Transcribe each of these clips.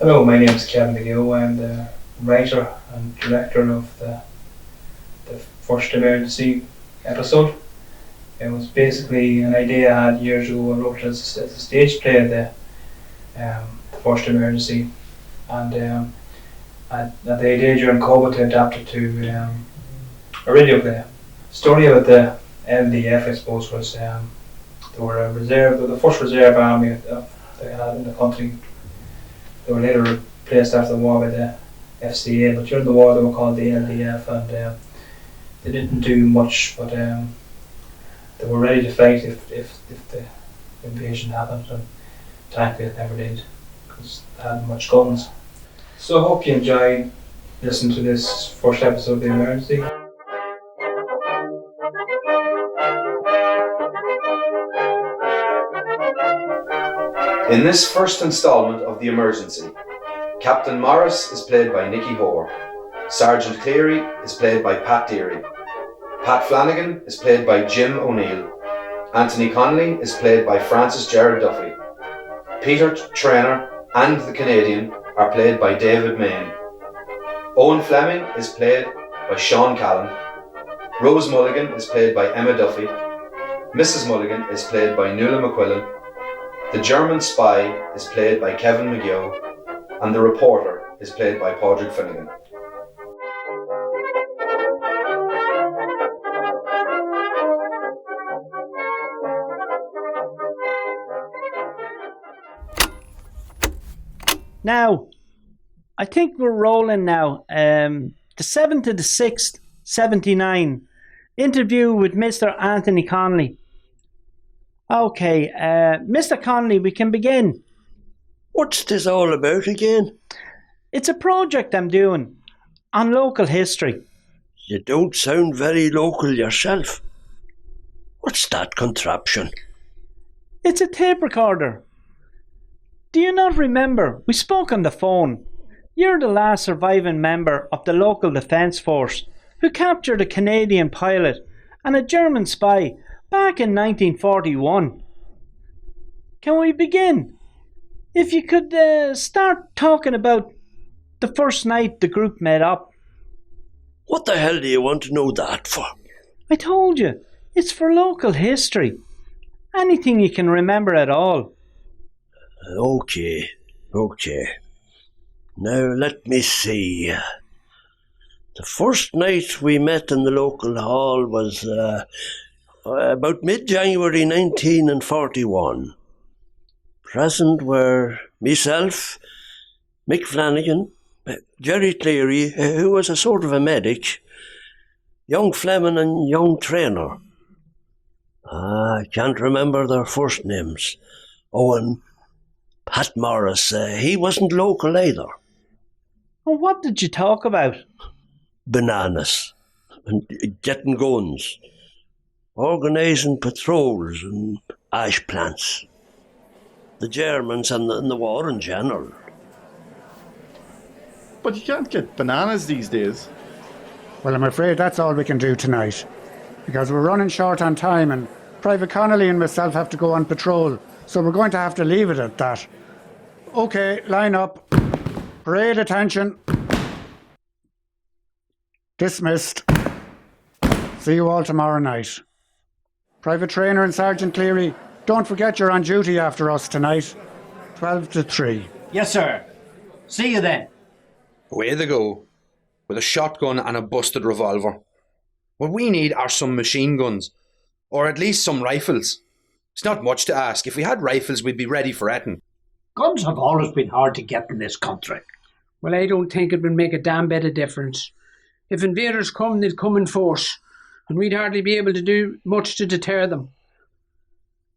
Hello, my name is Kevin McGeough. I'm the writer and director of the first emergency episode. It was basically an idea I had years ago. I wrote it as a stage play, the first emergency, and I had the idea during COVID to adapt it to a radio play. The story about the LDF, I suppose, was they were the first reserve army that they had in the country. They were later replaced after the war by the FCA, but during the war they were called the LDF, and they didn't do much, but they were ready to fight if the invasion happened, and thankfully it never did, because they hadn't much guns. So I hope you enjoyed listening to this first episode of The Emergency. In this first instalment of The Emergency, Captain Morris is played by Nicky Hoare, Sergeant Cleary is played by Pat Deary, Pat Flanagan is played by Jim O'Neill, Anthony Connolly is played by Francis Gerard Duffy, Peter Traynor and the Canadian are played by David Main, Owen Fleming is played by Sean Callan, Rose Mulligan is played by Emma Duffy, Mrs. Mulligan is played by Nuala McQuillan, the German spy is played by Kevin McGeough, and the reporter is played by Padraig Finnegan. Now, I think we're rolling now. The 7th to the 6th, 79. Interview with Mr. Anthony Connolly. Okay, Mr. Connolly, we can begin. What's this all about again? It's a project I'm doing on local history. You don't sound very local yourself. What's that contraption? It's a tape recorder. Do you not remember? We spoke on the phone. You're the last surviving member of the local defence force who captured a Canadian pilot and a German spy back in 1941. Can we begin? If you could start talking about the first night the group met up. What the hell do you want to know that for? I told you, it's for local history. Anything you can remember at all. Okay. Now let me see. The first night we met in the local hall was about mid-January 1941. Present were myself, Mick Flanagan, Jerry Cleary, who was a sort of a medic, young Fleming and young Traynor. I can't remember their first names. Owen, Pat Morris, he wasn't local either. And what did you talk about? Bananas and getting guns, organising patrols and ash plants, the Germans and the war in general. But you can't get bananas these days. Well, I'm afraid that's all we can do tonight, because we're running short on time and Private Connolly and myself have to go on patrol, so we're going to have to leave it at that. Okay, line up. Parade attention. Dismissed. See you all tomorrow night. Private Traynor and Sergeant Cleary, don't forget you're on duty after us tonight. 12 to 3. Yes, sir. See you then. Away they go, with a shotgun and a busted revolver. What we need are some machine guns, or at least some rifles. It's not much to ask. If we had rifles, we'd be ready for anything. Guns have always been hard to get in this country. Well, I don't think it would make a damn bit of difference. If invaders come, they'd come in force, and we'd hardly be able to do much to deter them.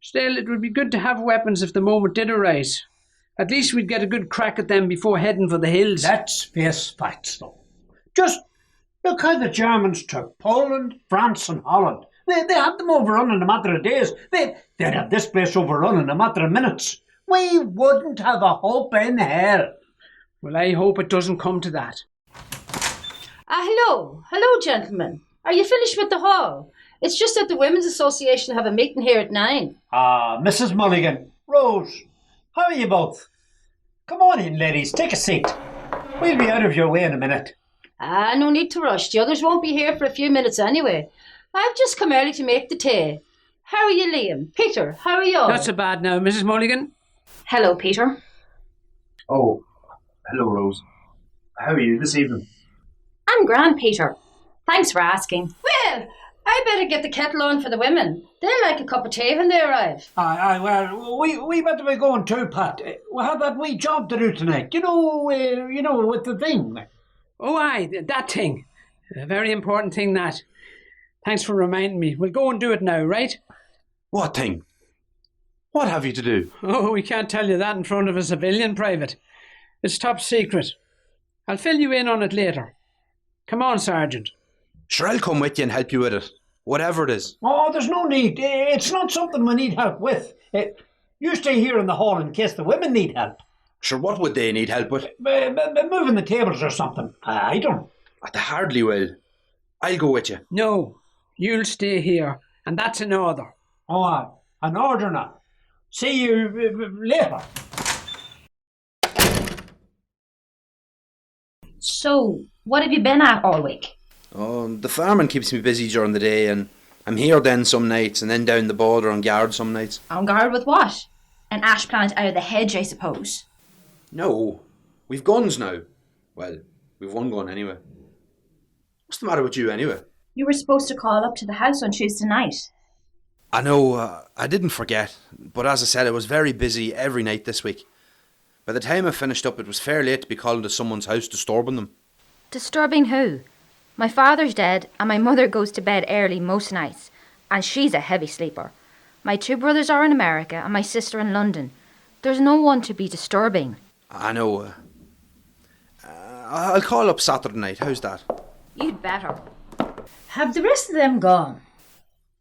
Still, it would be good to have weapons if the moment did arise. At least we'd get a good crack at them before heading for the hills. Let's face facts, though. Just look how the Germans took Poland, France and Holland. They had them overrun in a matter of days. They'd have this place overrun in a matter of minutes. We wouldn't have a hope in hell. Well, I hope it doesn't come to that. Hello, gentlemen. Are you finished with the hall? It's just that the Women's Association have a meeting here at 9. Mrs. Mulligan, Rose, how are you both? Come on in, ladies. Take a seat. We'll be out of your way in a minute. No need to rush. The others won't be here for a few minutes anyway. I've just come early to make the tea. How are you, Liam? Peter, how are you? Not so bad now, Mrs. Mulligan. Hello, Peter. Oh, hello, Rose. How are you this evening? I'm grand, Peter. Thanks for asking. Well, I better get the kettle on for the women. They'll like a cup of tea when they arrive. Well, we better be going too, Pat. We have that wee job to do tonight. You know, with the thing. Oh, aye, that thing. A very important thing, that. Thanks for reminding me. We'll go and do it now, right? What thing? What have you to do? Oh, we can't tell you that in front of a civilian, Private. It's top secret. I'll fill you in on it later. Come on, Sergeant. Sure, I'll come with you and help you with it. Whatever it is. Oh, there's no need. It's not something we need help with. You stay here in the hall in case the women need help. Sure, what would they need help with? Moving the tables or something. I don't. They hardly will. I'll go with you. No, you'll stay here, and that's an order. Oh, an order now. See you later. So, what have you been at all week? Oh, the farming keeps me busy during the day, and I'm here then some nights, and then down the border on guard some nights. On guard with what? An ash plant out of the hedge, I suppose. No, we've guns now. Well, we've one gun anyway. What's the matter with you anyway? You were supposed to call up to the house on Tuesday night. I know, I didn't forget, but as I said, I was very busy every night this week. By the time I finished up, it was fair late to be called to someone's house disturbing them. Disturbing who? My father's dead and my mother goes to bed early most nights, and she's a heavy sleeper. My two brothers are in America and my sister in London. There's no one to be disturbing. I know. I'll call up Saturday night, how's that? You'd better. Have the rest of them gone?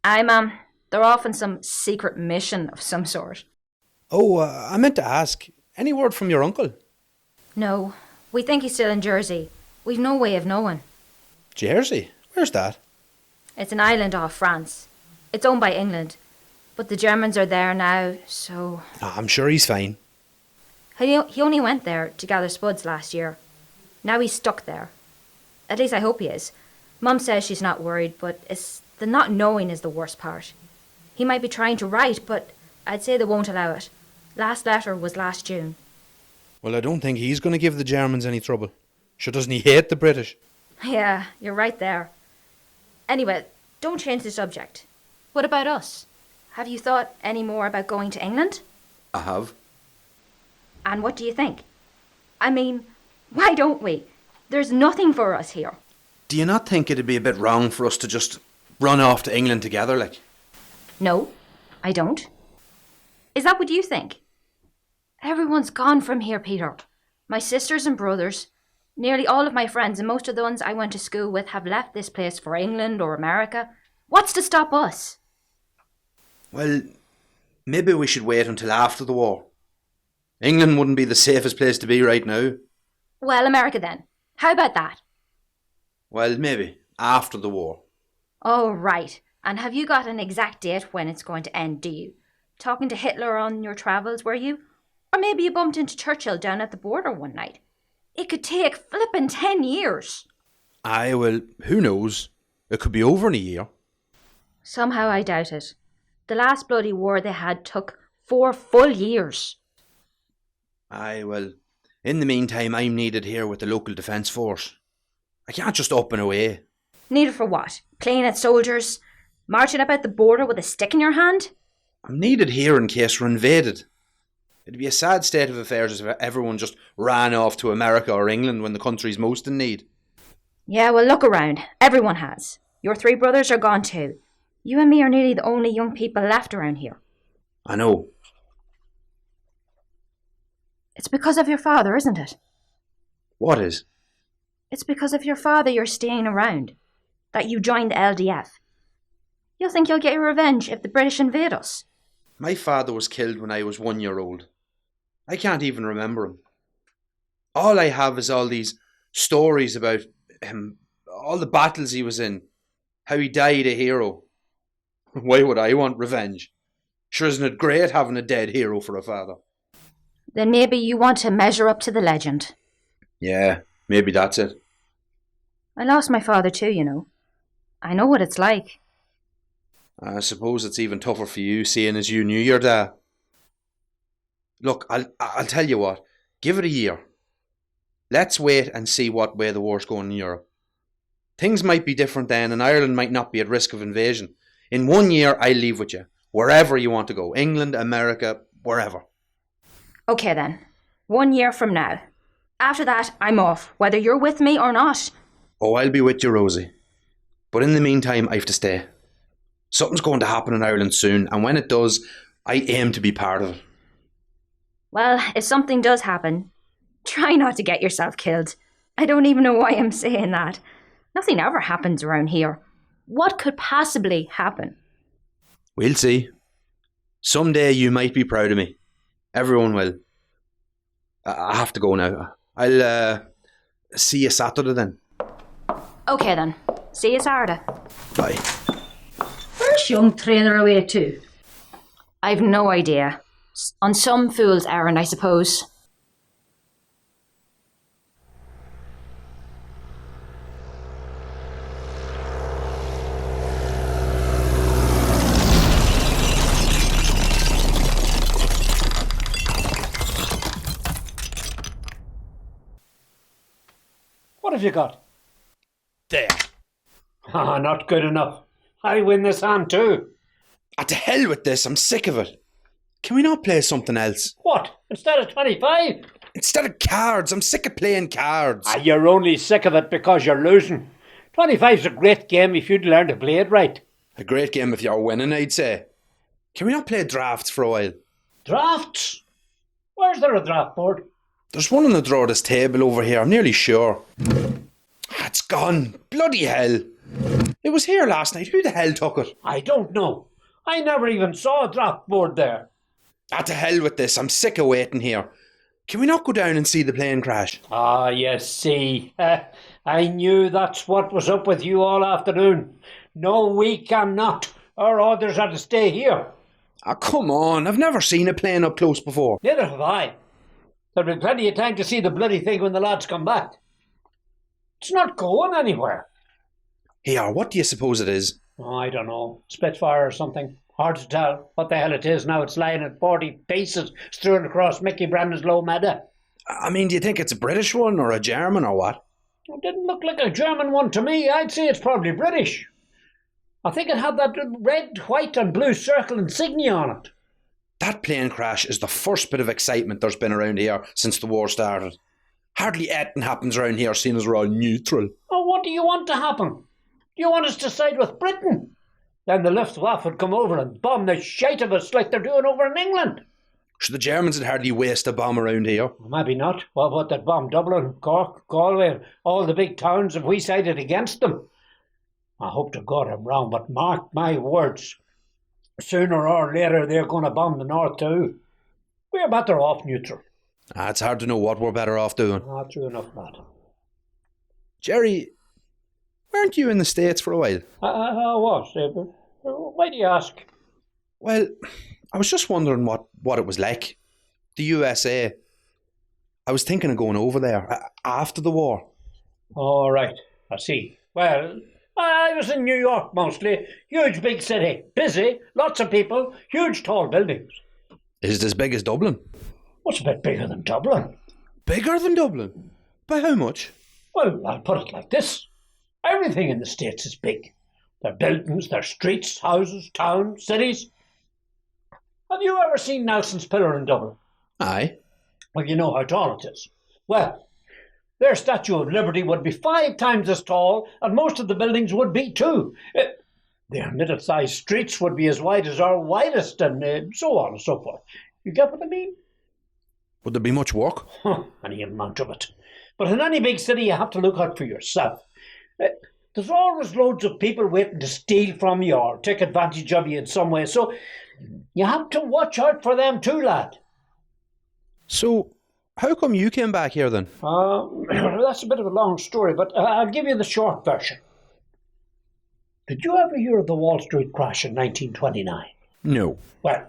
Aye, ma'am. They're off on some secret mission of some sort. Oh, I meant to ask, any word from your uncle? No, we think he's still in Jersey. We've no way of knowing. Jersey? Where's that? It's an island off France. It's owned by England. But the Germans are there now, so... I'm sure he's fine. He only went there to gather spuds last year. Now he's stuck there. At least I hope he is. Mum says she's not worried, but it's the not knowing is the worst part. He might be trying to write, but I'd say they won't allow it. Last letter was last June. Well, I don't think he's going to give the Germans any trouble. Sure, doesn't he hate the British? Yeah, you're right there. Anyway, don't change the subject. What about us? Have you thought any more about going to England? I have. And what do you think? I mean, why don't we? There's nothing for us here. Do you not think it'd be a bit wrong for us to just run off to England together, like? No, I don't. Is that what you think? Everyone's gone from here, Peter. My sisters and brothers, nearly all of my friends and most of the ones I went to school with have left this place for England or America. What's to stop us? Well, maybe we should wait until after the war. England wouldn't be the safest place to be right now. Well, America then. How about that? Well, maybe. After the war. Oh, right. And have you got an exact date when it's going to end, do you? Talking to Hitler on your travels, were you? Or maybe you bumped into Churchill down at the border one night. It could take flippin' 10 years. Aye, well, who knows? It could be over in a year. Somehow I doubt it. The last bloody war they had took 4 full years. Aye, well, in the meantime, I'm needed here with the local defence force. I can't just up and away. Needed for what? Playing at soldiers? Marching about the border with a stick in your hand? I'm needed here in case we're invaded. It'd be a sad state of affairs if everyone just ran off to America or England when the country's most in need. Yeah, well, look around. Everyone has. Your 3 brothers are gone too. You and me are nearly the only young people left around here. I know. It's because of your father, isn't it? What is? It's because of your father you're staying around. That you joined the LDF. You'll think you'll get your revenge if the British invade us. My father was killed when I was 1 year old. I can't even remember him. All I have is all these stories about him, all the battles he was in, how he died a hero. Why would I want revenge? Sure, isn't it great having a dead hero for a father? Then maybe you want to measure up to the legend. Yeah, maybe that's it. I lost my father too, you know. I know what it's like. I suppose it's even tougher for you, seeing as you knew your dad. Look, I'll tell you what. Give it a year. Let's wait and see what way the war's going in Europe. Things might be different then, and Ireland might not be at risk of invasion. In 1 year, I'll leave with you. Wherever you want to go. England, America, wherever. Okay then. 1 year from now. After that, I'm off, whether you're with me or not. Oh, I'll be with you, Rosie. But in the meantime, I have to stay. Something's going to happen in Ireland soon, and when it does, I aim to be part of it. Well, if something does happen, try not to get yourself killed. I don't even know why I'm saying that. Nothing ever happens around here. What could possibly happen? We'll see. Someday you might be proud of me. Everyone will. I have to go now. I'll see you Saturday then. Okay then. See you Saturday. Bye. Where's young trainer away to? I've no idea. On some fool's errand, I suppose. What have you got? There. Ah, not good enough. I win this hand too. To hell with this, I'm sick of it. Can we not play something else? What? Instead of 25? Instead of cards, I'm sick of playing cards. You're only sick of it because you're losing. 25's a great game if you'd learn to play it right. A great game if you're winning, I'd say. Can we not play drafts for a while? Drafts? Where's there a draft board? There's one on the drawer of this table over here, I'm nearly sure. It's gone. Bloody hell. It was here last night. Who the hell took it? I don't know. I never even saw a draft board there. To hell with this. I'm sick of waiting here. Can we not go down and see the plane crash? Ah, you see. I knew that's what was up with you all afternoon. No, we cannot. Our orders are to stay here. Come on. I've never seen a plane up close before. Neither have I. There'll be plenty of time to see the bloody thing when the lads come back. It's not going anywhere. Here, what do you suppose it is? Oh, I don't know. Spitfire or something. Hard to tell what the hell it is now. It's lying at 40 paces strewn across Mickey Brandon's low meadow. I mean, do you think it's a British one or a German or what? It didn't look like a German one to me. I'd say it's probably British. I think it had that red, white and blue circle insignia on it. That plane crash is the first bit of excitement there's been around here since the war started. Hardly anything happens around here seeing as we're all neutral. Oh, what do you want to happen? Do you want us to side with Britain? Then the Luftwaffe would come over and bomb the shite of us like they're doing over in England. So the Germans would hardly waste a bomb around here. Maybe not. Well, what, they'd bomb Dublin, Cork, Galway, and all the big towns if we sided against them. I hope to God I'm wrong, but mark my words. Sooner or later they're going to bomb the north too. We're better off neutral. It's hard to know what we're better off doing. True enough, Matt. Jerry, weren't you in the States for a while? I was, David. Why do you ask? Well, I was just wondering what it was like. The USA. I was thinking of going over there after the war. All right, I see. Well, I was in New York mostly. Huge big city. Busy, lots of people, huge tall buildings. Is it as big as Dublin? What's a bit bigger than Dublin? Bigger than Dublin? By how much? Well, I'll put it like this. Everything in the States is big. Their buildings, their streets, houses, towns, cities. Have you ever seen Nelson's Pillar in Dublin? Aye. Well, you know how tall it is. Well, their Statue of Liberty would be 5 times as tall, and most of the buildings would be too. Their middle-sized streets would be as wide as our widest, and so on and so forth. You get what I mean? Would there be much work? Any amount of it. But in any big city, you have to look out for yourself. There's always loads of people waiting to steal from you or take advantage of you in some way, so you have to watch out for them too, lad. So, how come you came back here then? That's a bit of a long story, but I'll give you the short version. Did you ever hear of the Wall Street crash in 1929? No. Well,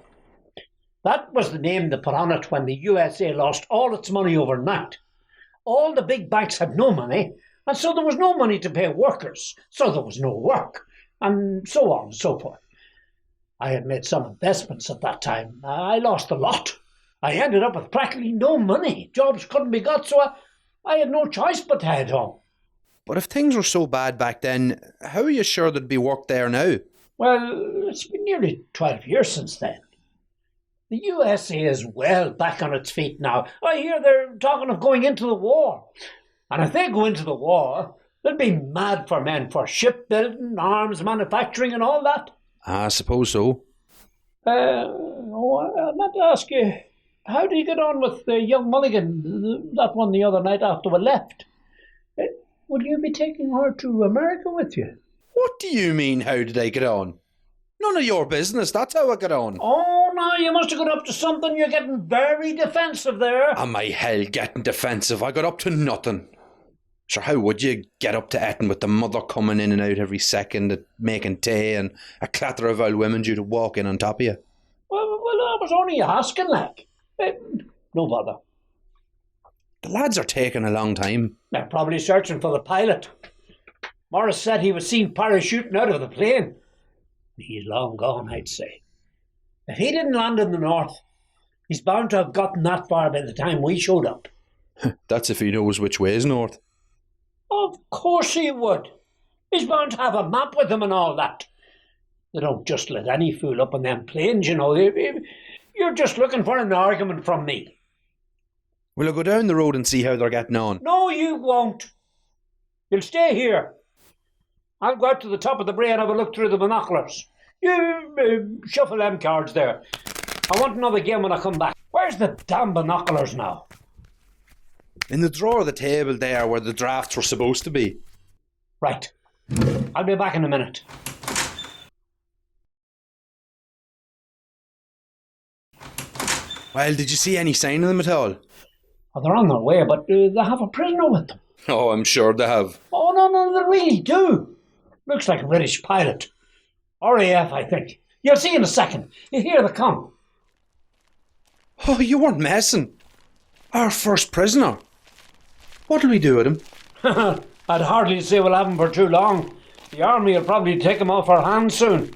That was the name they put on it when the USA lost all its money overnight. All the big banks had no money, and so there was no money to pay workers, so there was no work, and so on and so forth. I had made some investments at that time. I lost a lot. I ended up with practically no money. Jobs couldn't be got, so I had no choice but to head home. But if things were so bad back then, how are you sure there'd be work there now? Well, it's been nearly 12 years since then. The USA is well back on its feet now. I hear they're talking of going into the war. And if they go into the war, they'll be mad for men for shipbuilding, arms manufacturing and all that. I suppose so. I meant to ask you, how did you get on with young Mulligan, that one the other night after we left? Will you be taking her to America with you? What do you mean, how did I get on? None of your business, that's how I got on. Oh, no, you must have got up to something. You're getting very defensive there. Am I hell getting defensive? I got up to nothing. Sure, how would you get up to etting with the mother coming in and out every second, making tea, and a clatter of old women due to walk in on top of you? Well, I was only asking, like. No bother. The lads are taking a long time. They're probably searching for the pilot. Morris said he was seen parachuting out of the plane. He's long gone, I'd say. If he didn't land in the north, he's bound to have gotten that far by the time we showed up. That's if he knows which way is north. Of course he would. He's bound to have a map with him and all that. They don't just let any fool up on them planes, you know. You're just looking for an argument from me. Will I go down the road and see how they're getting on? No, you won't. You'll stay here. I'll go out to the top of the brae and have a look through the binoculars. You shuffle them cards there. I want another game when I come back. Where's the damn binoculars now? In the drawer of the table there where the drafts were supposed to be. Right. I'll be back in a minute. Well, did you see any sign of them at all? Oh, they're on their way, but they have a prisoner with them. Oh, I'm sure they have. Oh, no, they really do. Looks like a British pilot. RAF, I think. You'll see in a second. Here they come. Oh, you weren't messing. Our first prisoner. What'll we do with him? I'd hardly say we'll have him for too long. The army will probably take him off our hands soon.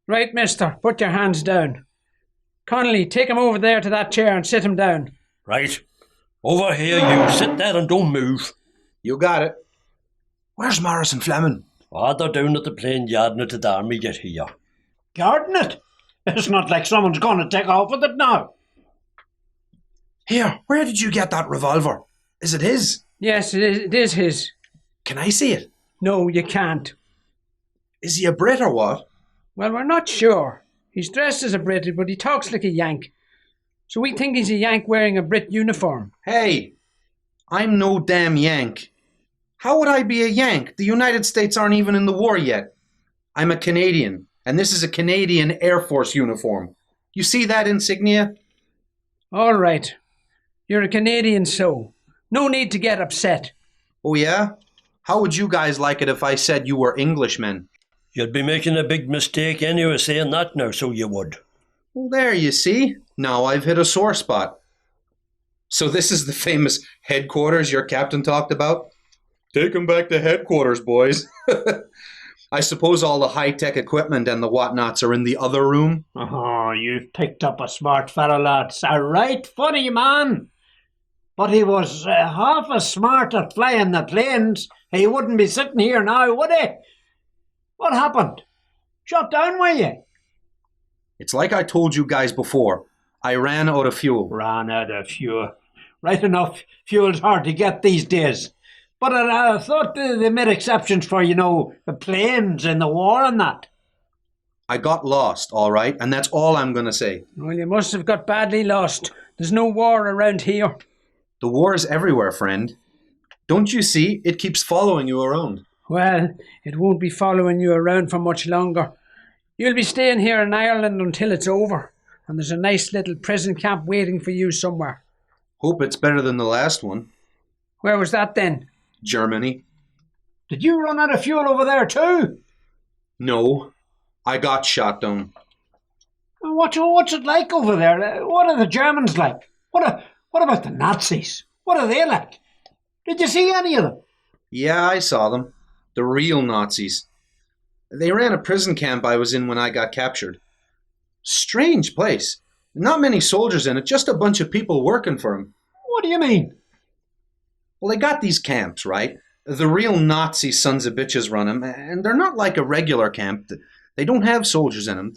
Right, mister, put your hands down. Connolly, take him over there to that chair and sit him down. Right. Over here, you. Sit there and don't move. You got it. Where's Morris and Fleming? Oh, they're down at the plane yard at the army get here. Guarding it? It's not like someone's going to take off with it now. Here, where did you get that revolver? Is it his? Yes, it is his. Can I see it? No, you can't. Is he a Brit or what? Well, we're not sure. He's dressed as a Brit, but he talks like a Yank. So we think he's a Yank wearing a Brit uniform. Hey, I'm no damn Yank. How would I be a Yank? The United States aren't even in the war yet. I'm a Canadian, and this is a Canadian Air Force uniform. You see that insignia? All right. You're a Canadian, so no need to get upset. Oh yeah? How would you guys like it if I said you were Englishmen? You'd be making a big mistake anyway saying that now, so you would. Well, there you see. Now I've hit a sore spot. So this is the famous headquarters your captain talked about? Take 'em back to headquarters, boys. I suppose all the high-tech equipment and the whatnots are in the other room? Oh, you've picked up a smart fellow, lads. A right funny man. But he was half as smart at flying the planes. He wouldn't be sitting here now, would he? What happened? Shut down, were you? It's like I told you guys before. I ran out of fuel. Ran out of fuel. Right enough, fuel's hard to get these days. But I thought they made exceptions for, the planes in the war and that. I got lost, all right, and that's all I'm going to say. Well, you must have got badly lost. There's no war around here. The war is everywhere, friend. Don't you see? It keeps following you around. Well, it won't be following you around for much longer. You'll be staying here in Ireland until it's over, and there's a nice little prison camp waiting for you somewhere. Hope it's better than the last one. Where was that then? Germany. Did you run out of fuel over there too? No, I got shot down. What's it like over there? What are the Germans like? What about the Nazis? What are they like? Did you see any of them? Yeah, I saw them. The real Nazis. They ran a prison camp I was in when I got captured. Strange place. Not many soldiers in it, just a bunch of people working for them. What do you mean? Well, they got these camps, right? The real Nazi sons of bitches run them, and they're not like a regular camp. They don't have soldiers in them.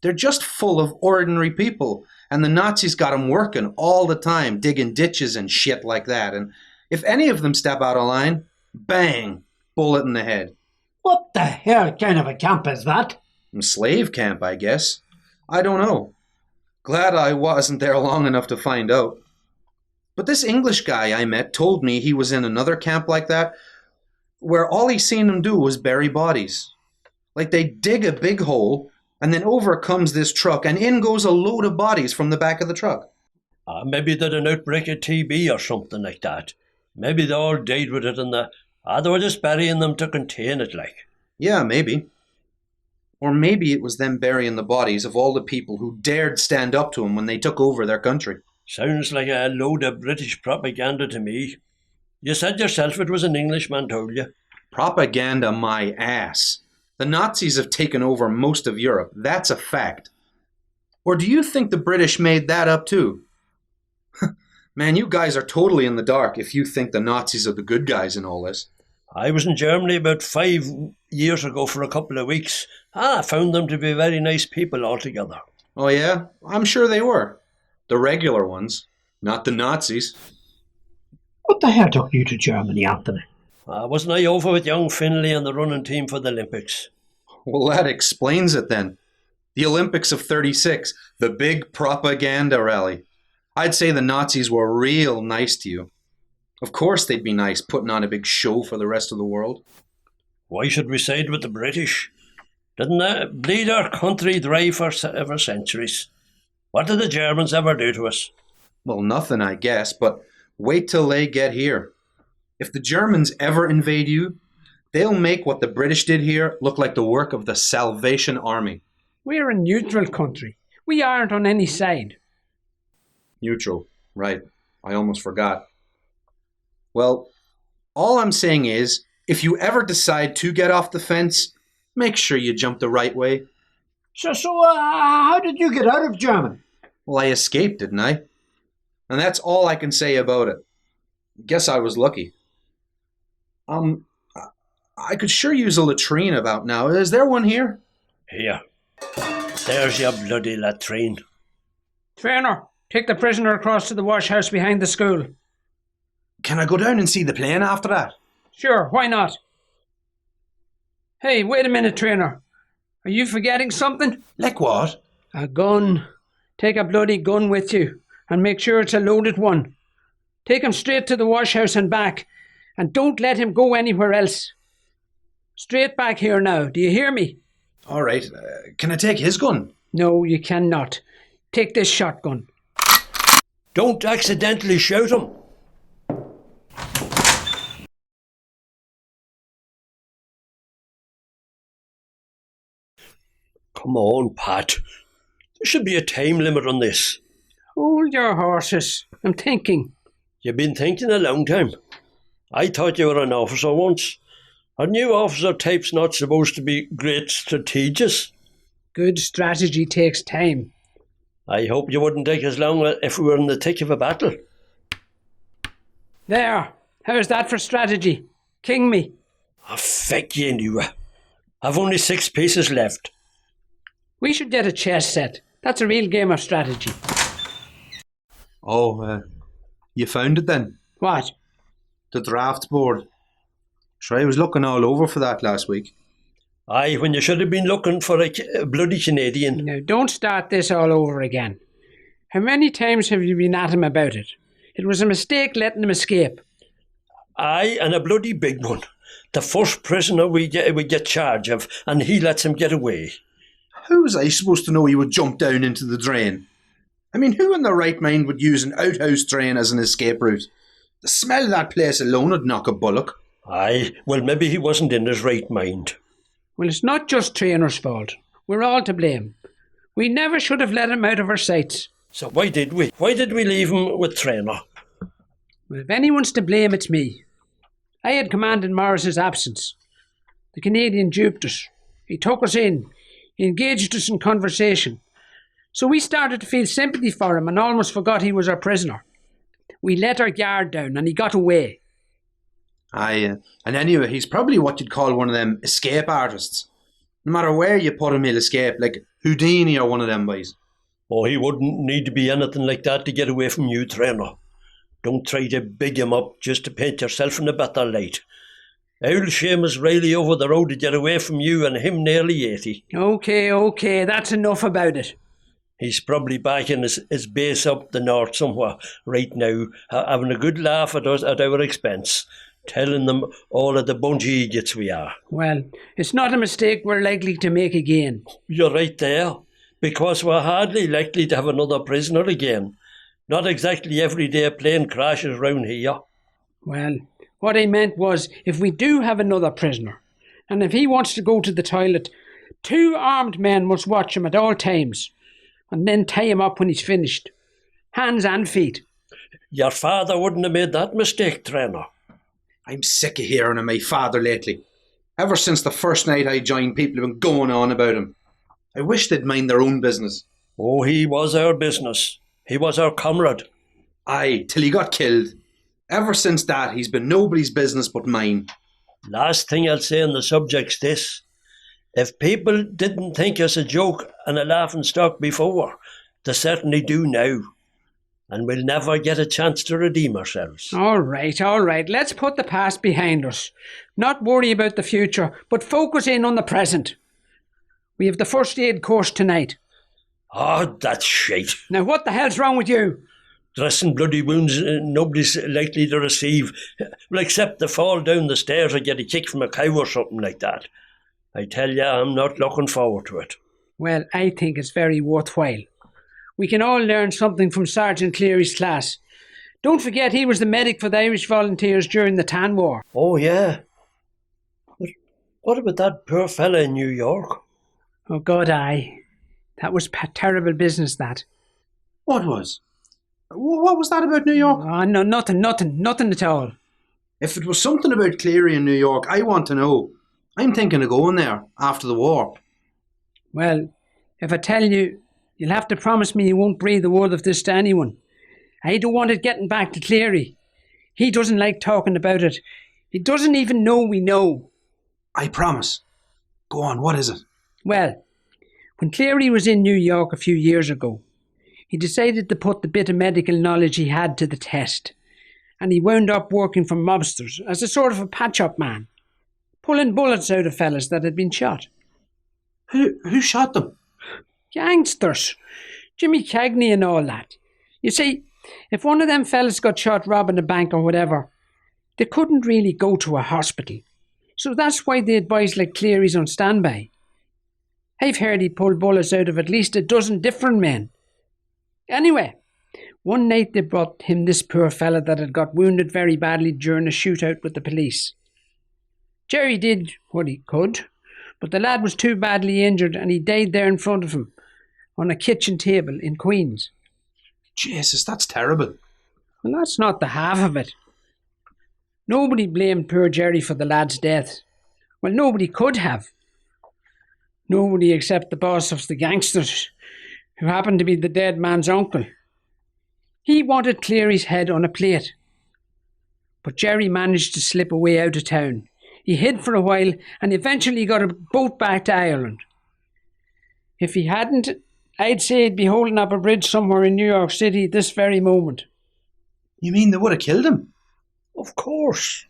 They're just full of ordinary people, and the Nazis got them working all the time, digging ditches and shit like that. And if any of them step out of line, bang, bullet in the head. What the hell kind of a camp is that? Slave camp, I guess. I don't know. Glad I wasn't there long enough to find out. But this English guy I met told me he was in another camp like that, where all he seen them do was bury bodies. Like they dig a big hole, and then over comes this truck, and in goes a load of bodies from the back of the truck. Maybe they had an outbreak of TB or something like that. Maybe they all died with it and they were just burying them to contain it, like. Yeah, maybe. Or maybe it was them burying the bodies of all the people who dared stand up to them when they took over their country. Sounds like a load of British propaganda to me. You said yourself it was an Englishman told you. Propaganda my ass. The Nazis have taken over most of Europe. That's a fact. Or do you think the British made that up too? Man, you guys are totally in the dark if you think the Nazis are the good guys in all this. I was in Germany about 5 years ago for a couple of weeks. I found them to be very nice people altogether. Oh yeah? I'm sure they were. The regular ones, not the Nazis. What the hell took you to Germany, Anthony? Wasn't I over with young Finlay and the running team for the Olympics? Well, that explains it then. The Olympics of 36, the big propaganda rally. I'd say the Nazis were real nice to you. Of course they'd be nice, putting on a big show for the rest of the world. Why should we side with the British? Didn't they bleed our country dry for centuries? What did the Germans ever do to us? Well, nothing, I guess, but wait till they get here. If the Germans ever invade you, they'll make what the British did here look like the work of the Salvation Army. We're a neutral country. We aren't on any side. Neutral, right. I almost forgot. Well, all I'm saying is, if you ever decide to get off the fence, make sure you jump the right way. So how did you get out of Germany? Well, I escaped, didn't I? And that's all I can say about it. Guess I was lucky. I could sure use a latrine about now. Is there one here? Here. There's your bloody latrine. Trainer, take the prisoner across to the wash house behind the school. Can I go down and see the plane after that? Sure, why not? Hey, wait a minute, Trainer. Are you forgetting something? Like what? A gun. Take a bloody gun with you, and make sure it's a loaded one. Take him straight to the wash house and back, and don't let him go anywhere else. Straight back here now, do you hear me? All right, can I take his gun? No, you cannot. Take this shotgun. Don't accidentally shoot him. Come on, Pat. There should be a time limit on this. Hold your horses. I'm thinking. You've been thinking a long time. I thought you were an officer once. A new officer type's not supposed to be great strategist. Good strategy takes time. I hope you wouldn't take as long if we were in the thick of a battle. There. How's that for strategy? King me. Oh, feck you anyway. I've only 6 pieces left. We should get a chess set. That's a real game of strategy. Oh, you found it then? What? The drafts board. Sure, I was looking all over for that last week. Aye, when you should have been looking for a bloody Canadian. Now, don't start this all over again. How many times have you been at him about it? It was a mistake letting him escape. Aye, and a bloody big one. The first prisoner we get charge of, and he lets him get away. How was I supposed to know he would jump down into the drain? I mean, who in their right mind would use an outhouse drain as an escape route? The smell of that place alone would knock a bullock. Aye, well, maybe he wasn't in his right mind. Well, it's not just Trainer's fault. We're all to blame. We never should have let him out of our sights. So why did we? Why did we leave him with Traynor? Well, if anyone's to blame, it's me. I had command in Morris's absence. The Canadian duped us. He took us in. He engaged us in conversation. So we started to feel sympathy for him and almost forgot he was our prisoner. We let our guard down and he got away. Aye, and anyway, he's probably what you'd call one of them escape artists. No matter where you put him, he'll escape, like Houdini or one of them boys. Oh, he wouldn't need to be anything like that to get away from you, Traynor. Don't try to big him up just to paint yourself in a better light. Old Seamus Riley over the road to get away from you and him nearly 80. Okay, that's enough about it. He's probably back in his base up the north somewhere right now, having a good laugh at us at our expense, telling them all of the bunch of idiots we are. Well, it's not a mistake we're likely to make again. You're right there, because we're hardly likely to have another prisoner again. Not exactly every day a plane crashes round here. Well, what I meant was, if we do have another prisoner, and if he wants to go to the toilet, 2 armed men must watch him at all times, and then tie him up when he's finished. Hands and feet. Your father wouldn't have made that mistake, Traynor. I'm sick of hearing of my father lately. Ever since the first night I joined, people have been going on about him. I wish they'd mind their own business. Oh, he was our business. He was our comrade. Aye, till he got killed. Ever since that, he's been nobody's business but mine. Last thing I'll say on the subject's this. If people didn't think us a joke and a laughing stock before, they certainly do now. And we'll never get a chance to redeem ourselves. All right. Let's put the past behind us. Not worry about the future, but focus in on the present. We have the first aid course tonight. Oh, that's shite. Now, what the hell's wrong with you? Dressing bloody wounds nobody's likely to receive, well, except to fall down the stairs or get a kick from a cow or something like that. I tell you, I'm not looking forward to it. Well, I think it's very worthwhile. We can all learn something from Sergeant Cleary's class. Don't forget he was the medic for the Irish Volunteers during the Tan War. Oh, yeah. But what about that poor fella in New York? Oh, God, aye. That was terrible business, that. What was? What was that about New York? Oh, no, nothing at all. If it was something about Cleary in New York, I want to know. I'm thinking of going there after the war. Well, if I tell you, you'll have to promise me you won't breathe a word of this to anyone. I don't want it getting back to Cleary. He doesn't like talking about it. He doesn't even know we know. I promise. Go on, what is it? Well, when Cleary was in New York a few years ago, he decided to put the bit of medical knowledge he had to the test, and he wound up working for mobsters as a sort of a patch-up man, pulling bullets out of fellas that had been shot. Who shot them? Gangsters. Jimmy Cagney and all that. You see, if one of them fellas got shot robbing a bank or whatever, they couldn't really go to a hospital. So that's why they had boys like Cleary's on standby. I've heard he pulled bullets out of at least a dozen different men. Anyway, one night they brought him this poor fella that had got wounded very badly during a shootout with the police. Jerry did what he could, but the lad was too badly injured and he died there in front of him on a kitchen table in Queens. Jesus, that's terrible. Well, that's not the half of it. Nobody blamed poor Jerry for the lad's death. Well, nobody could have. Nobody except the boss of the gangsters, who happened to be the dead man's uncle. He wanted Cleary's head on a plate. But Jerry managed to slip away out of town. He hid for a while and eventually got a boat back to Ireland. If he hadn't, I'd say he'd be holding up a bridge somewhere in New York City this very moment. You mean they would have killed him? Of course.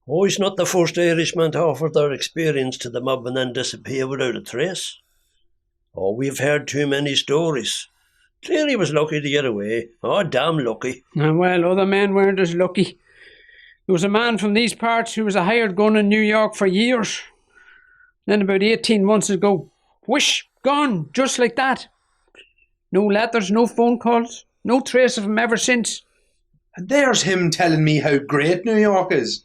Oh, he's not the first Irishman to offer their experience to the mob and then disappear without a trace. Oh, we've heard too many stories. Clearly was lucky to get away. Oh, damn lucky. Well, other men weren't as lucky. There was a man from these parts who was a hired gun in New York for years. Then about 18 months ago, whoosh, gone, just like that. No letters, no phone calls, no trace of him ever since. And there's him telling me how great New York is.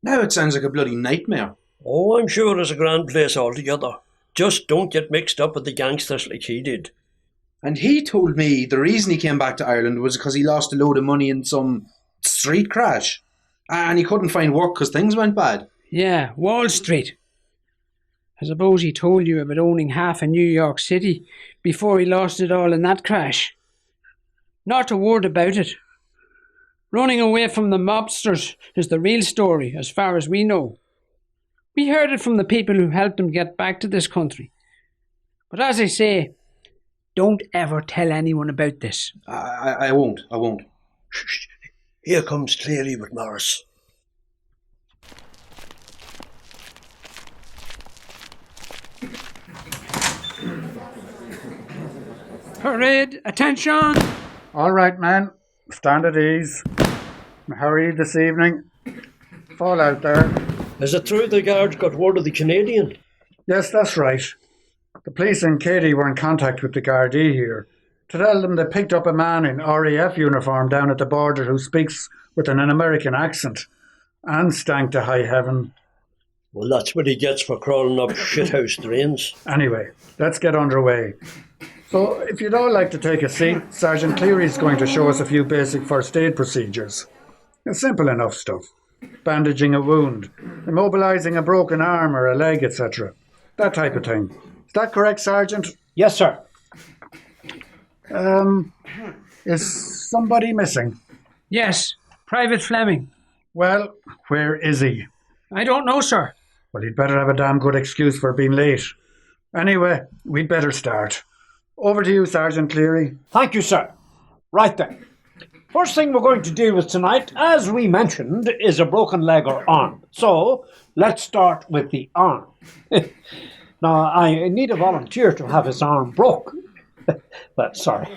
Now it sounds like a bloody nightmare. Oh, I'm sure it's a grand place altogether. Just don't get mixed up with the gangsters like he did. And he told me the reason he came back to Ireland was because he lost a load of money in some street crash. And he couldn't find work because things went bad. Yeah, Wall Street. I suppose he told you about owning half of New York City before he lost it all in that crash. Not a word about it. Running away from the mobsters is the real story, as far as we know. We heard it from the people who helped him get back to this country. But as I say, don't ever tell anyone about this. I won't. Shh. Here comes Cleary with Morris. Parade, attention! All right, men. Stand at ease. How are you this evening? Fall out there. Is it true the guards got word of the Canadian? Yes, that's right. The police in Katy were in contact with the Gardaí here to tell them they picked up a man in RAF uniform down at the border who speaks with an American accent and stank to high heaven. Well, that's what he gets for crawling up shithouse drains. Anyway, let's get underway. So, if you'd all like to take a seat, Sergeant Cleary's going to show us a few basic first aid procedures. Simple enough stuff. Bandaging a wound, immobilising a broken arm or a leg, etc. That type of thing. Is that correct, Sergeant? Yes, sir. Is somebody missing? Yes, Private Fleming. Well, where is he? I don't know, sir. Well, he'd better have a damn good excuse for being late. Anyway, we'd better start. Over to you, Sergeant Cleary. Thank you, sir. Right then. First thing we're going to deal with tonight, as we mentioned, is a broken leg or arm. So, let's start with the arm. Now, I need a volunteer to have his arm broke. But, sorry.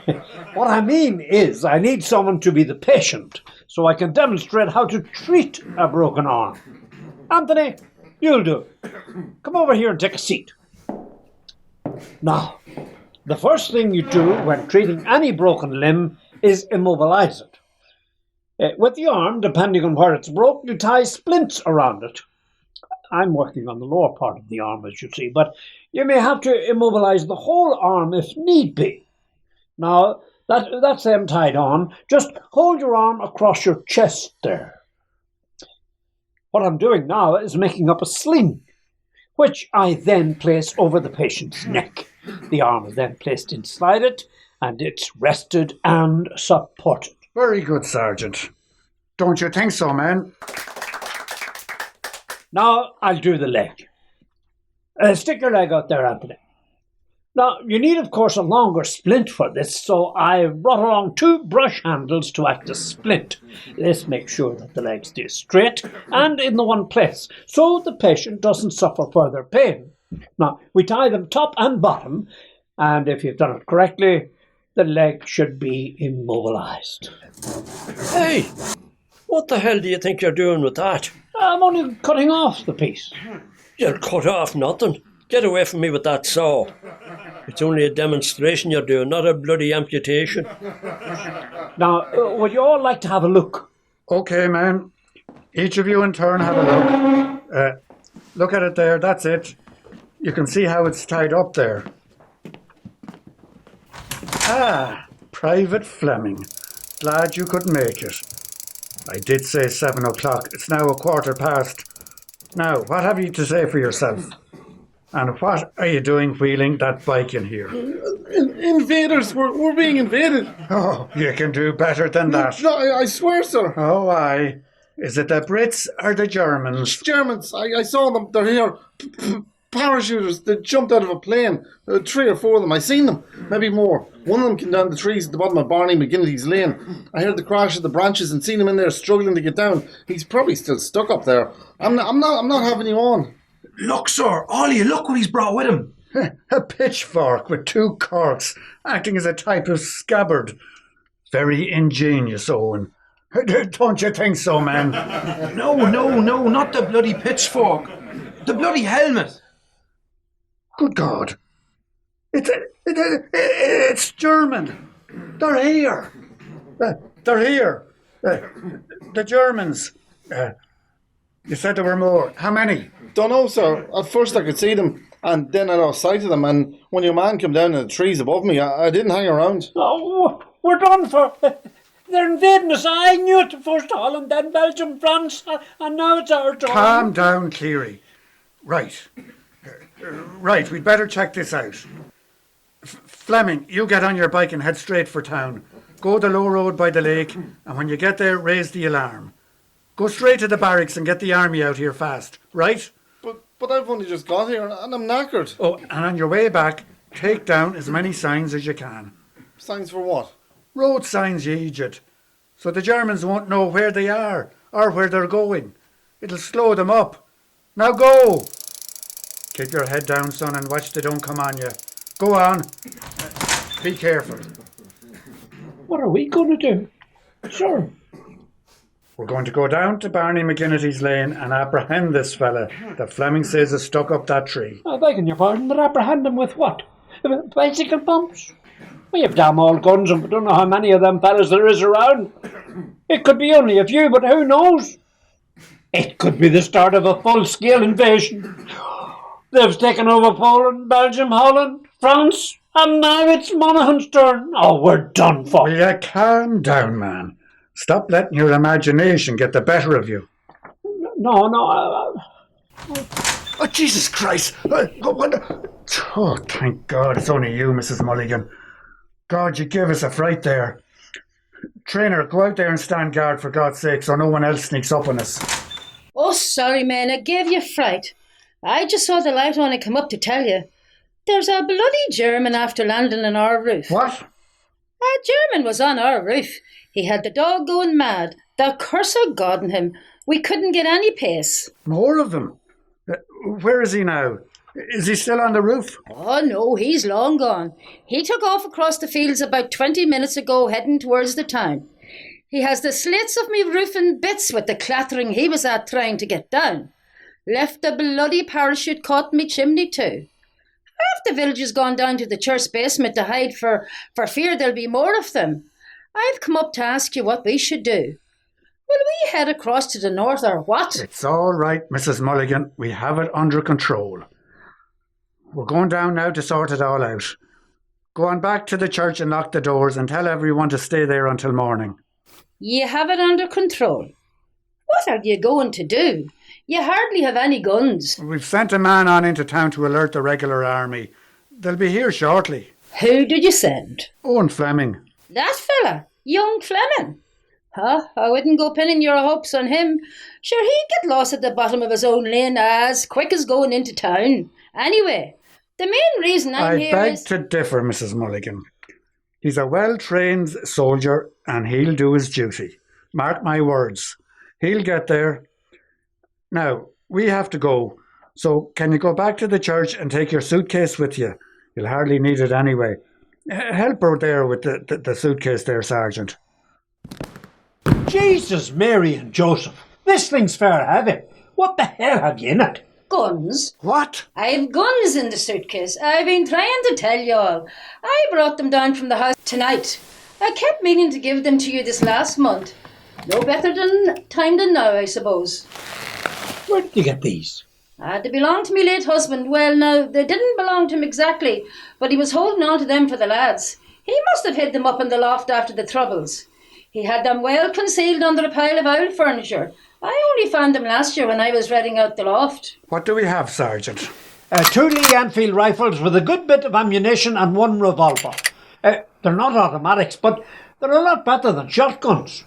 What I mean is, I need someone to be the patient, so I can demonstrate how to treat a broken arm. Anthony, you'll do it. Come over here and take a seat. Now, the first thing you do when treating any broken limb is immobilise it. With the arm, depending on where it's broke, you tie splints around it. I'm working on the lower part of the arm, as you see, but you may have to immobilise the whole arm if need be. Now, that's them tied on. Just hold your arm across your chest there. What I'm doing now is making up a sling, which I then place over the patient's neck. The arm is then placed inside it, and it's rested and supported. Very good, Sergeant. Don't you think so, man? Now I'll do the leg. Stick your leg out there, Anthony. Now, you need, of course, a longer splint for this, so I brought along 2 brush handles to act as splint. This makes sure that the leg stays straight and in the one place, so the patient doesn't suffer further pain. Now, we tie them top and bottom, and if you've done it correctly, the leg should be immobilised. Hey, what the hell do you think you're doing with that? I'm only cutting off the piece. You'll cut off nothing. Get away from me with that saw. It's only a demonstration you're doing, not a bloody amputation. Now, would you all like to have a look? Okay, man. Each of you in turn have a look. Look at it there, that's it. You can see how it's tied up there. Ah, Private Fleming. Glad you could make it. I did say 7 o'clock. It's now 15:15. Now, what have you to say for yourself? And what are you doing wheeling that bike in here? Invaders! We're being invaded! Oh, you can do better than that. No, I swear, sir. Oh, aye. Is it the Brits or the Germans? Germans, I saw them. They're here. Parachuters. They jumped out of a plane. 3 or 4 of them. I seen them. Maybe more. One of them came down the trees at the bottom of Barney McGinty's lane. I heard the crash of the branches and seen him in there struggling to get down. He's probably still stuck up there. I'm not having you on. Look, sir, all you look what he's brought with him. A pitchfork with 2 corks, acting as a type of scabbard. Very ingenious, Owen. Don't you think so, man? No, not the bloody pitchfork. The bloody helmet. Good God. It's German. They're here. They're here. The Germans. You said there were more. How many? Don't know, sir. At first I could see them. and then I lost sight of them. And when your man came down in the trees above me, I didn't hang around. Oh, we're done for. They're invading us. I knew it first Holland, then Belgium, France, and now it's our turn. Calm down, Cleary. Right. Right, we'd better check this out. Fleming, you get on your bike and head straight for town. Go the low road by the lake, and when you get there, raise the alarm. Go straight to the barracks and get the army out here fast, right? But I've only just got here and I'm knackered. Oh, and on your way back, take down as many signs as you can. Signs for what? Road signs, you idiot. So the Germans won't know where they are or where they're going. It'll slow them up. Now go! Keep your head down, son, and watch they don't come on you. Go on. Be careful. What are we going to do? Sure. We're going to go down to Barney McGinnity's lane and apprehend this fella that Fleming says is stuck up that tree. I beg your pardon, but apprehend him with what? Bicycle pumps? We have damn old guns and we don't know how many of them fellas there is around. It could be only a few, but who knows? It could be the start of a full-scale invasion. They've taken over Poland, Belgium, Holland, France, and now it's Monaghan's turn. Oh, we're done for. Will you calm down, man? Stop letting your imagination get the better of you. No. Oh, Jesus Christ! Oh, thank God it's only you, Mrs. Mulligan. God, you give us a fright there. Trainer, go out there and stand guard for God's sake so no one else sneaks up on us. Oh, sorry, man, I gave you fright. I just saw the light on and come up to tell you. There's a bloody German after landing on our roof. What? A German was on our roof. He had the dog going mad. The curse of God in him. We couldn't get any pace. More of them? Where is he now? Is he still on the roof? Oh, no, he's long gone. He took off across the fields about 20 minutes ago, heading towards the town. He has the slits of me roof in bits with the clattering he was at trying to get down. Left the bloody parachute caught me chimney too. Half the village has gone down to the church basement to hide for fear there'll be more of them. I've come up to ask you what we should do. Will we head across to the north or what? It's all right, Mrs. Mulligan. We have it under control. We're going down now to sort it all out. Go on back to the church and lock the doors and tell everyone to stay there until morning. You have it under control. What are you going to do? You hardly have any guns. We've sent a man on into town to alert the regular army. They'll be here shortly. Who did you send? Owen Fleming. That fella, young Fleming. Huh? I wouldn't go pinning your hopes on him. Sure, he'd get lost at the bottom of his own lane as quick as going into town. Anyway, the main reason I'm here I beg to differ, Mrs. Mulligan. He's a well-trained soldier and he'll do his duty. Mark my words. He'll get there. Now, we have to go. So can you go back to the church and take your suitcase with you? You'll hardly need it anyway. Help her there with the suitcase there, Sergeant. Jesus, Mary and Joseph. This thing's fair heavy. What the hell have you in it? Guns. What? I've guns in the suitcase. I've been trying to tell you all. I brought them down from the house tonight. I kept meaning to give them to you this last month. No better time than now, I suppose. Where did you get these? They belonged to me late husband. Well, now, they didn't belong to him exactly, but he was holding on to them for the lads. He must have hid them up in the loft after the troubles. He had them well concealed under a pile of old furniture. I only found them last year when I was redding out the loft. What do we have, Sergeant? 2 Lee Enfield rifles with a good bit of ammunition and 1 revolver. They're not automatics, but they're a lot better than shotguns.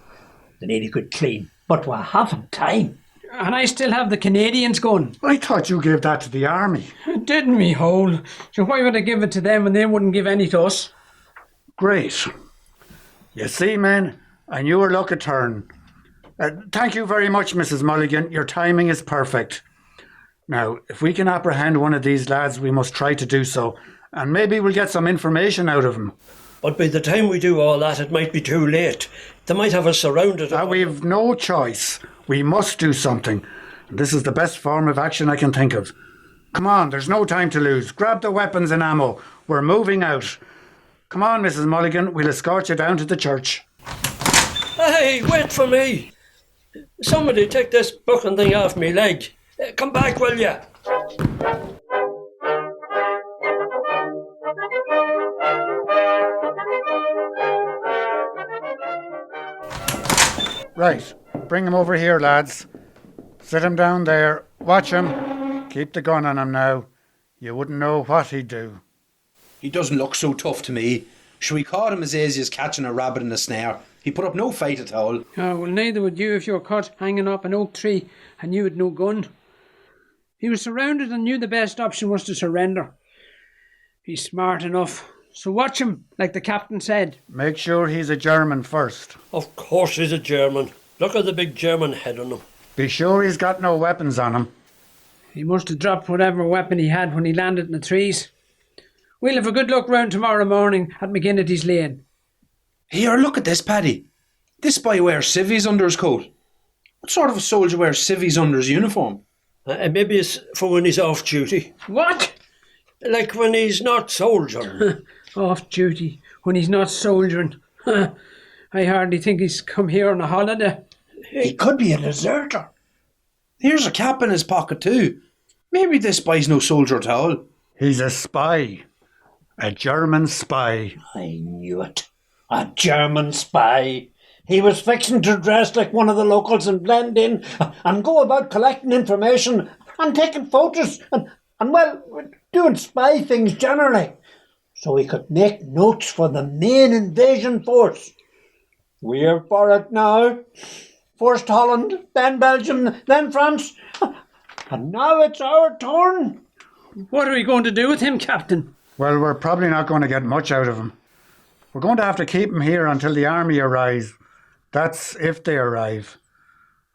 They need a good clean, but we haven't time. And I still have the Canadians gun. I thought you gave that to the army. Didn't me hole. So why would I give it to them when they wouldn't give any to us? Great. You see, men, I knew her luck a turn. Thank you very much, Mrs. Mulligan. Your timing is perfect. Now, if we can apprehend one of these lads, we must try to do so. And maybe we'll get some information out of them. But by the time we do all that, it might be too late. They might have us surrounded. We've no choice. We must do something. And this is the best form of action I can think of. Come on, there's no time to lose. Grab the weapons and ammo. We're moving out. Come on, Mrs. Mulligan. We'll escort you down to the church. Hey, wait for me. Somebody take this booking thing off me leg. Come back, will you? Right, bring him over here, lads. Sit him down there. Watch him. Keep the gun on him now. You wouldn't know what he'd do. He doesn't look so tough to me. Sure, we caught him as easy as catching a rabbit in a snare. He put up no fight at all. Oh, well, neither would you if you were caught hanging up an oak tree and you had no gun. He was surrounded and knew the best option was to surrender. He's smart enough. So watch him, like the captain said. Make sure he's a German first. Of course he's a German. Look at the big German head on him. Be sure he's got no weapons on him. He must have dropped whatever weapon he had when he landed in the trees. We'll have a good look round tomorrow morning at McGinnity's Lane. Here, look at this, Paddy. This boy wears civvies under his coat. What sort of a soldier wears civvies under his uniform? Maybe it's for when he's off duty. What? Like when he's not soldiering. Off duty, when he's not soldiering. I hardly think he's come here on a holiday. He could be a deserter. Here's a cap in his pocket too. Maybe this boy's no soldier at all. He's a spy. A German spy. I knew it. A German spy. He was fixing to dress like one of the locals and blend in and go about collecting information and taking photos and well, doing spy things generally. So he could make notes for the main invasion force. We're for it now. First Holland, then Belgium, then France. And now it's our turn. What are we going to do with him, Captain? Well, we're probably not going to get much out of him. We're going to have to keep him here until the army arrives. That's if they arrive.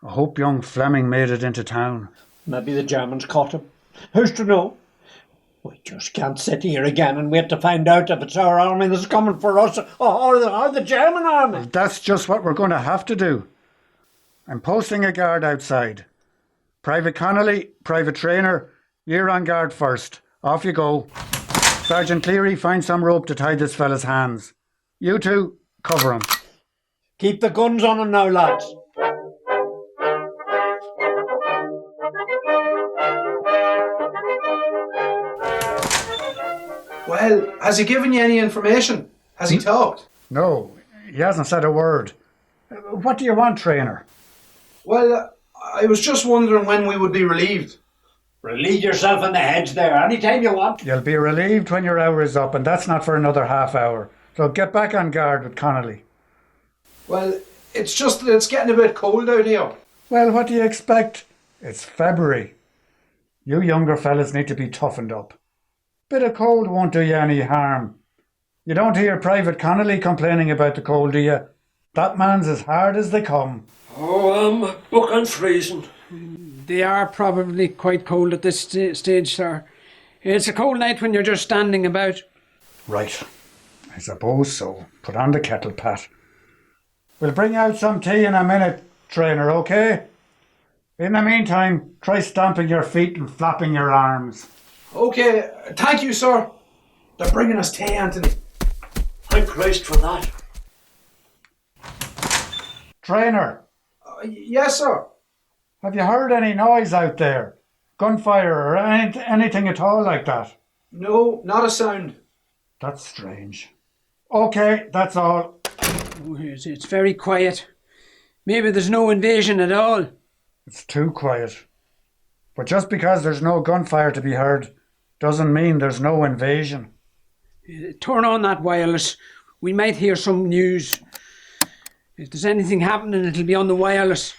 I hope young Fleming made it into town. Maybe the Germans caught him. Who's to know? We just can't sit here again and wait to find out if it's our army that's coming for us or the German army. Well, that's just what we're going to have to do. I'm posting a guard outside. Private Connolly, Private Trainer, you're on guard first. Off you go. Sergeant Cleary, find some rope to tie this fella's hands. You two, cover him. Keep the guns on him now, lads. Well, has he given you any information? Has he talked? No, he hasn't said a word. What do you want, Trainer? Well, I was just wondering when we would be relieved. Relieve yourself in the hedge there anytime you want. You'll be relieved when your hour is up, and that's not for another half hour. So get back on guard with Connolly. Well, it's just that it's getting a bit cold out here. Well, what do you expect? It's February. You younger fellas need to be toughened up. Bit of cold won't do you any harm. You don't hear Private Connolly complaining about the cold, do you? That man's as hard as they come. Oh, book and freezing. They are probably quite cold at this stage, sir. It's a cold night when you're just standing about. Right. I suppose so. Put on the kettle, Pat. We'll bring out some tea in a minute, Trainer, okay? In the meantime, try stomping your feet and flapping your arms. Okay, thank you, sir. They're bringing us tea, Anthony. Thank Christ for that. Trainer, Yes, sir. have you heard any noise out there? Gunfire or anything at all like that? No, not a sound. That's strange. Okay, that's all. Oh, it's very quiet. Maybe there's no invasion at all. It's too quiet. But just because there's no gunfire to be heard doesn't mean there's no invasion. Turn on that wireless. We might hear some news. If there's anything happening, it'll be on the wireless.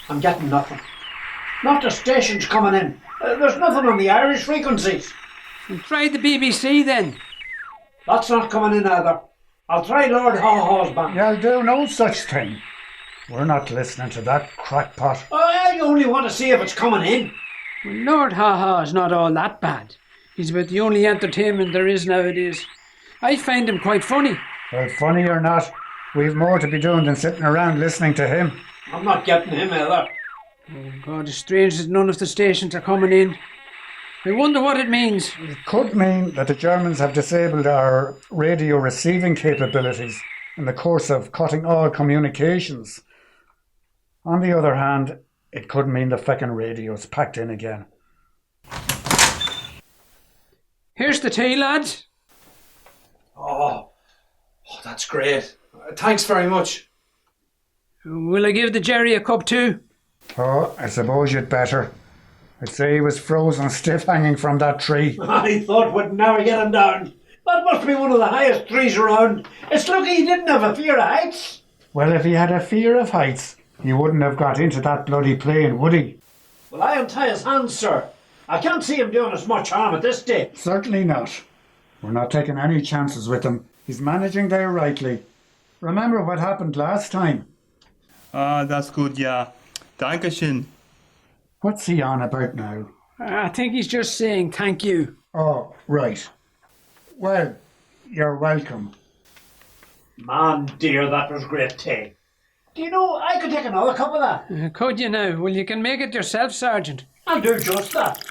I'm getting nothing. Not the stations coming in. There's nothing on the Irish frequencies. And try the BBC then. That's not coming in either. I'll try Lord Haw-Haw's band. You'll do no such thing. We're not listening to that crackpot. I only want to see if it's coming in. Well, Lord Haw-Haw is not all that bad. He's about the only entertainment there is nowadays. I find him quite funny. Well, funny or not, we've more to be doing than sitting around listening to him. I'm not getting him either. Oh God, it's strange that none of the stations are coming in. I wonder what it means. It could mean that the Germans have disabled our radio receiving capabilities in the course of cutting all communications. On the other hand, it could mean the feckin' radio's packed in again. Here's the tea, lads. Oh, that's great. Thanks very much. Will I give the Jerry a cup too? Oh, I suppose you'd better. I'd say he was frozen stiff hanging from that tree. I thought we'd never get him down. That must be one of the highest trees around. It's lucky he didn't have a fear of heights. Well, if he had a fear of heights, he wouldn't have got into that bloody plane, would he? Well, I untie his hands, sir. I can't see him doing us much harm at this stage. Certainly not. We're not taking any chances with him. He's managing there rightly. Remember what happened last time? Ah, that's good, yeah. Dankeschön. What's he on about now? I think he's just saying thank you. Oh, right. Well, you're welcome. Man, dear, that was great tea. Do you know, I could take another cup of that. Could you now? Well, you can make it yourself, Sergeant. I'll do just that.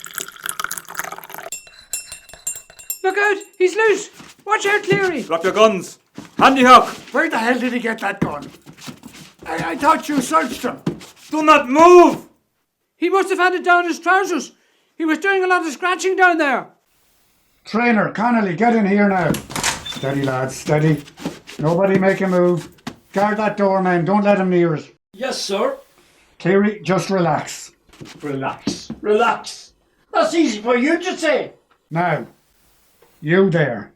Look out! He's loose! Watch out, Cleary! Drop your guns. Handy Hawk. Where the hell did he get that gun? I thought you searched him. Do not move. He must have had it down his trousers. He was doing a lot of scratching down there. Trainer, Connolly, get in here now. Steady, lads, steady. Nobody make a move. Guard that door, man. Don't let him near it. Yes, sir. Cleary, just relax. Relax. Relax. That's easy for you to say. Now, you there.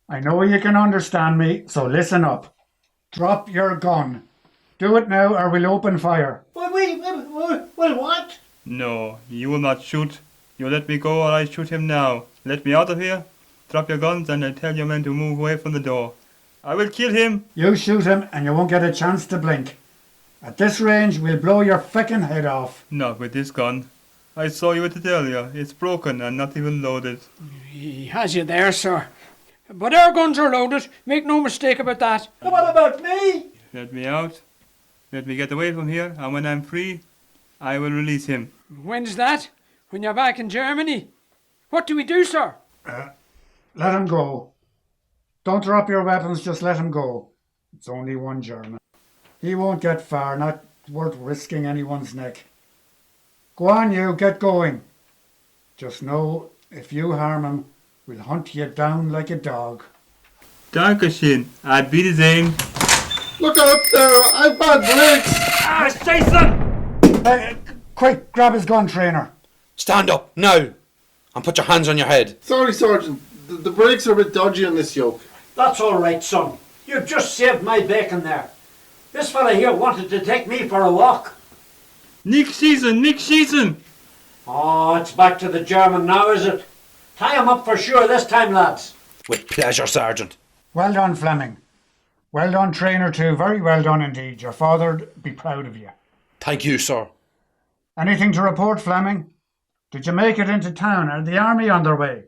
I know you can understand me, so listen up. Drop your gun. Do it now or we'll open fire. Well, what? No, you will not shoot. You let me go or I shoot him now. Let me out of here. Drop your guns and I tell your men to move away from the door. I will kill him. You shoot him and you won't get a chance to blink. At this range, we'll blow your frickin' head off. Not with this gun. I saw you with it earlier. It's broken and not even loaded. He has you there, sir. But our guns are loaded. Make no mistake about that. What about me? Let me out. Let me get away from here, and when I'm free, I will release him. When's that? When you're back in Germany? What do we do, sir? Let him go. Don't drop your weapons, just let him go. It's only one German. He won't get far, not worth risking anyone's neck. Go on, you, get going. Just know, if you harm him, we'll hunt you down like a dog. Dankeschön. I'd be the same. Look out there, I've bad brakes. Ah, Jason! Quick, grab his gun, trainer. Stand up, now, and put your hands on your head. Sorry, Sergeant. The brakes are a bit dodgy on this yoke. That's all right, son. You've just saved my bacon there. This fella here wanted to take me for a walk. Nick Schießen! Oh, it's back to the German now, is it? Tie him up for sure this time, lads. With pleasure, Sergeant. Well done, Fleming. Well done, trainer too. Very well done indeed. Your father'd be proud of you. Thank you, sir. Anything to report, Fleming? Did you make it into town? Are the army on their way?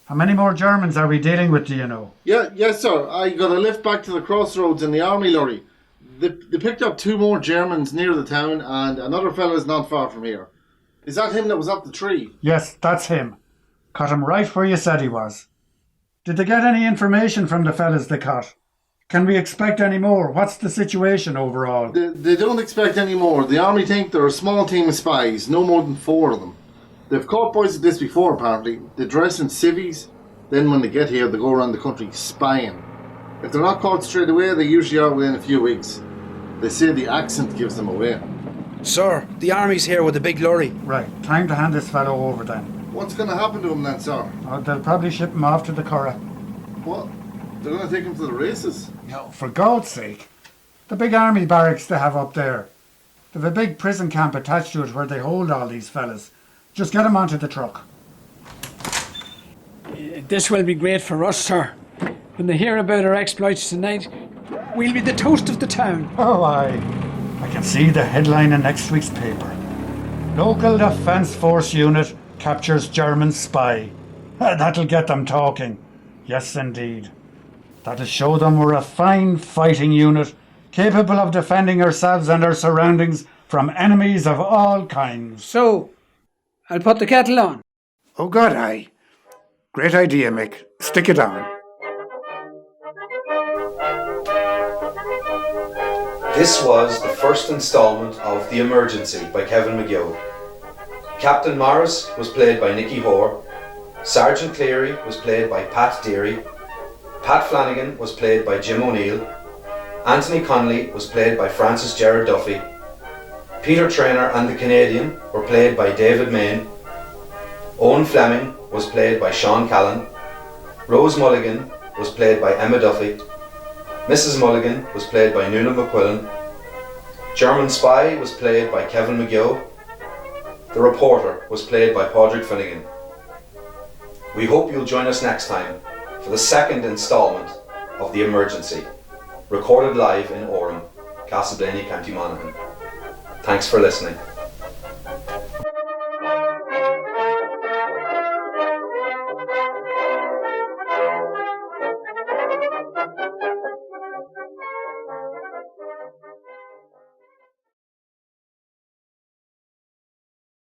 How many more Germans are we dealing with, do you know? Yes, sir. I got a lift back to the crossroads in the army lorry. They picked up 2 more Germans near the town, and another fella's not far from here. Is that him that was up the tree? Yes, that's him. Caught him right where you said he was. Did they get any information from the fellas they caught? Can we expect any more? What's the situation overall? They don't expect any more. The army think they're a small team of spies, no more than 4 of them. They've caught boys at this before, apparently. They dress in civvies, then when they get here, they go around the country spying. If they're not caught straight away, they usually are within a few weeks. They say the accent gives them away. Sir, the army's here with a big lorry. Right, time to hand this fellow over then. What's going to happen to him then, sir? Oh, they'll probably ship him off to the Curragh. What? They're going to take him to the races? No, for God's sake. The big army barracks they have up there. They've a big prison camp attached to it where they hold all these fellas. Just get them onto the truck. This will be great for us, sir. When they hear about our exploits tonight, we'll be the toast of the town. Oh, aye. I can see the headline in next week's paper. Local Defence Force Unit captures German spy. That'll get them talking. Yes, indeed. That'll show them we're a fine fighting unit, capable of defending ourselves and our surroundings from enemies of all kinds. So, I'll put the kettle on. Oh God, aye. Great idea, Mick. Stick it on. This was the first instalment of The Emergency by Kevin McGeough. Captain Morris was played by Nicky Hoare, Sergeant Cleary was played by Pat Deary, Pat Flanagan was played by Jim O'Neill, Anthony Connolly was played by Francis Gerard Duffy. Peter Traynor and the Canadian were played by David Main. Owen Fleming was played by Sean Callan. Rose Mulligan was played by Emma Duffy. Mrs. Mulligan was played by Nuala McQuillan. German Spy was played by Kevin McGeough. The Reporter was played by Padraig Finnegan. We hope you'll join us next time for the second instalment of The Emergency, recorded live in Orem, Castleblayney, County Monaghan. Thanks for listening.